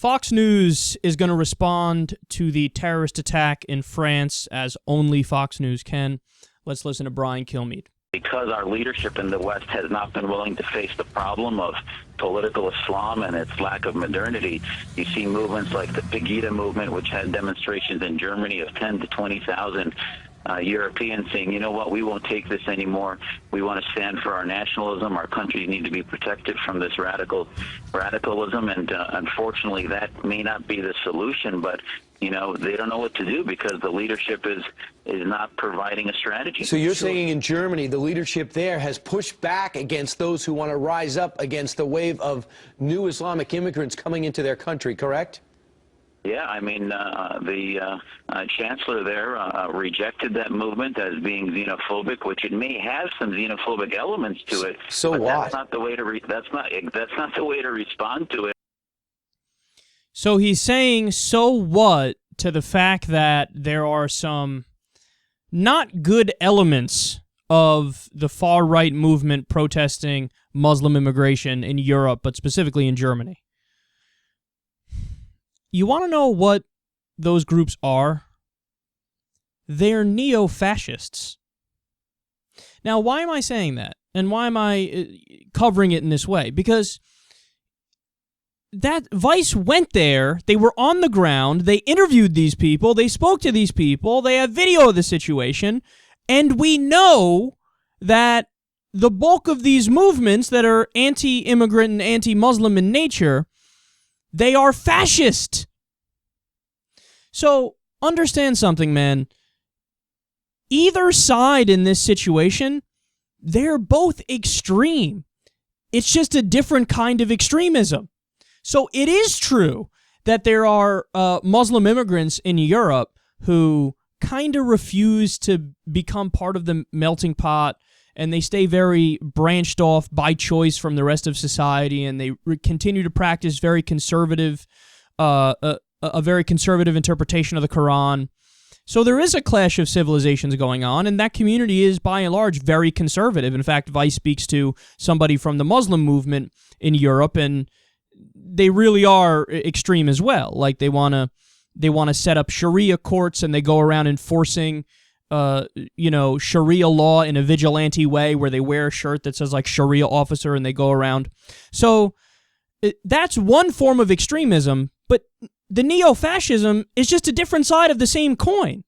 Fox News is going to respond to the terrorist attack in France as only Fox News can. Let's listen to Brian Kilmeade. Because our leadership in the West has not been willing to face the problem of political Islam and its lack of modernity, you see movements like the Pegida movement, which had demonstrations in Germany of 10 to 20,000 Europeans saying, you know what, we won't take this anymore. We want to stand for our nationalism. Our countries need to be protected from this radicalism. And unfortunately, that may not be the solution, but you know, they don't know what to do because the leadership is not providing a strategy. So you're saying in Germany, the leadership there has pushed back against those who want to rise up against the wave of new Islamic immigrants coming into their country, correct? Yeah, I mean, the chancellor there rejected that movement as being xenophobic, which it may have some xenophobic elements to it. So but what? That's not the way to that's not the way to respond to it. So he's saying, so what, to the fact that there are some not good elements of the far-right movement protesting Muslim immigration in Europe, but specifically in Germany. You want to know what those groups are? They're neo-fascists. Now, why am I saying that? And why am I covering it in this way? Because that Vice went there, they were on the ground, they interviewed these people, they spoke to these people, they have video of the situation, and we know that the bulk of these movements that are anti-immigrant and anti-Muslim in nature, they are fascist. So, understand something, man. Either side in this situation, they're both extreme. It's just a different kind of extremism. So, it is true that there are Muslim immigrants in Europe who kind of refuse to become part of the melting pot, and they stay very branched off by choice from the rest of society, and they continue to practice very conservative, a very conservative interpretation of the Quran. So there is a clash of civilizations going on, and that community is, by and large, very conservative. In fact, Vice speaks to somebody from the Muslim movement in Europe, and they really are extreme as well. Like, they want to set up Sharia courts, and they go around enforcing Sharia law in a vigilante way where they wear a shirt that says, like, Sharia officer, and they go around. So that's one form of extremism, but the neo-fascism is just a different side of the same coin.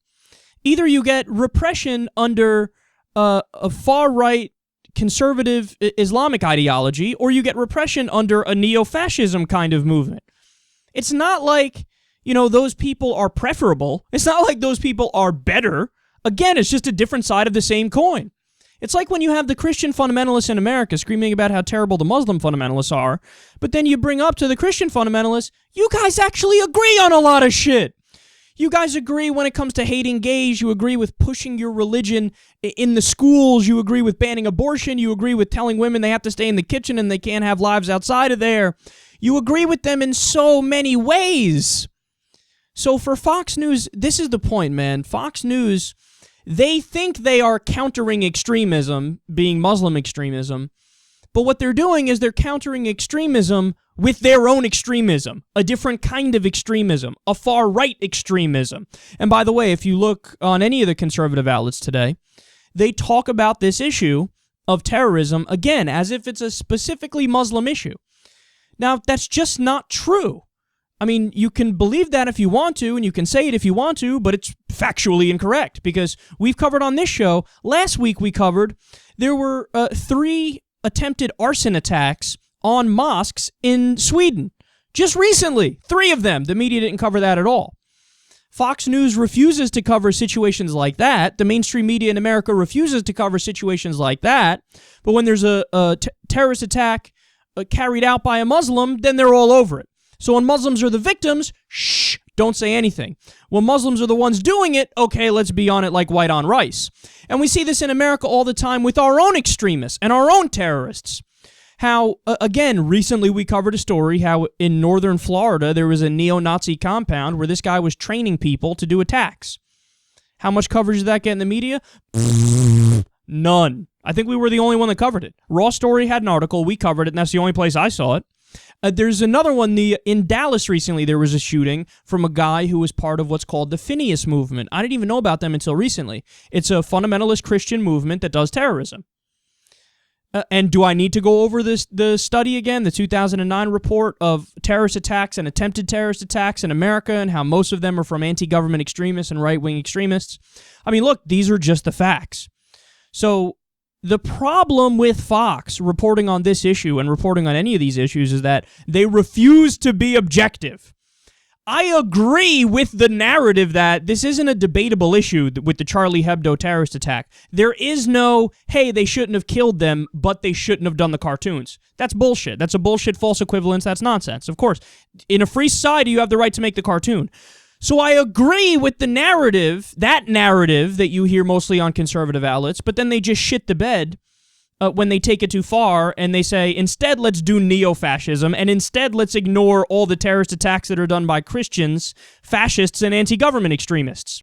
Either you get repression under a far-right conservative Islamic ideology, or you get repression under a neo-fascism kind of movement. It's not like, those people are preferable. It's not like those people are better. Again, it's just a different side of the same coin. It's like when you have the Christian fundamentalists in America screaming about how terrible the Muslim fundamentalists are, but then you bring up to the Christian fundamentalists, you guys actually agree on a lot of shit. You guys agree when it comes to hating gays. You agree with pushing your religion in the schools. You agree with banning abortion. You agree with telling women they have to stay in the kitchen and they can't have lives outside of there. You agree with them in so many ways. So for Fox News, this is the point, man. Fox News, they think they are countering extremism, being Muslim extremism, but what they're doing is they're countering extremism with their own extremism, a different kind of extremism, a far-right extremism. And by the way, if you look on any of the conservative outlets today, they talk about this issue of terrorism, again, as if it's a specifically Muslim issue. Now, that's just not true. I mean, you can believe that if you want to, and you can say it if you want to, but it's factually incorrect, because we've covered on this show, last week we covered, there were 3 attempted arson attacks on mosques in Sweden. Just recently, 3 of them. The media didn't cover that at all. Fox News refuses to cover situations like that. The mainstream media in America refuses to cover situations like that. But when there's a terrorist attack carried out by a Muslim, then they're all over it. So when Muslims are the victims, shh, don't say anything. When Muslims are the ones doing it, okay, let's be on it like white on rice. And we see this in America all the time with our own extremists and our own terrorists. How, again, recently we covered a story how in northern Florida there was a neo-Nazi compound where this guy was training people to do attacks. How much coverage did that get in the media? None. I think we were the only one that covered it. Raw Story had an article, we covered it, and that's the only place I saw it. There's another one. In Dallas recently, there was a shooting from a guy who was part of what's called the Phineas movement. I didn't even know about them until recently. It's a fundamentalist Christian movement that does terrorism. And do I need to go over the study again, the 2009 report of terrorist attacks and attempted terrorist attacks in America and how most of them are from anti-government extremists and right-wing extremists? I mean, look, these are just the facts. So the problem with Fox reporting on this issue and reporting on any of these issues is that they refuse to be objective. I agree with the narrative that this isn't a debatable issue with the Charlie Hebdo terrorist attack. There is no, hey, they shouldn't have killed them, but they shouldn't have done the cartoons. That's bullshit. That's a bullshit false equivalence. That's nonsense. Of course, in a free society, you have the right to make the cartoon. So I agree with the narrative that you hear mostly on conservative outlets, but then they just shit the bed when they take it too far and they say, instead, let's do neo-fascism, and instead, let's ignore all the terrorist attacks that are done by Christians, fascists, and anti-government extremists.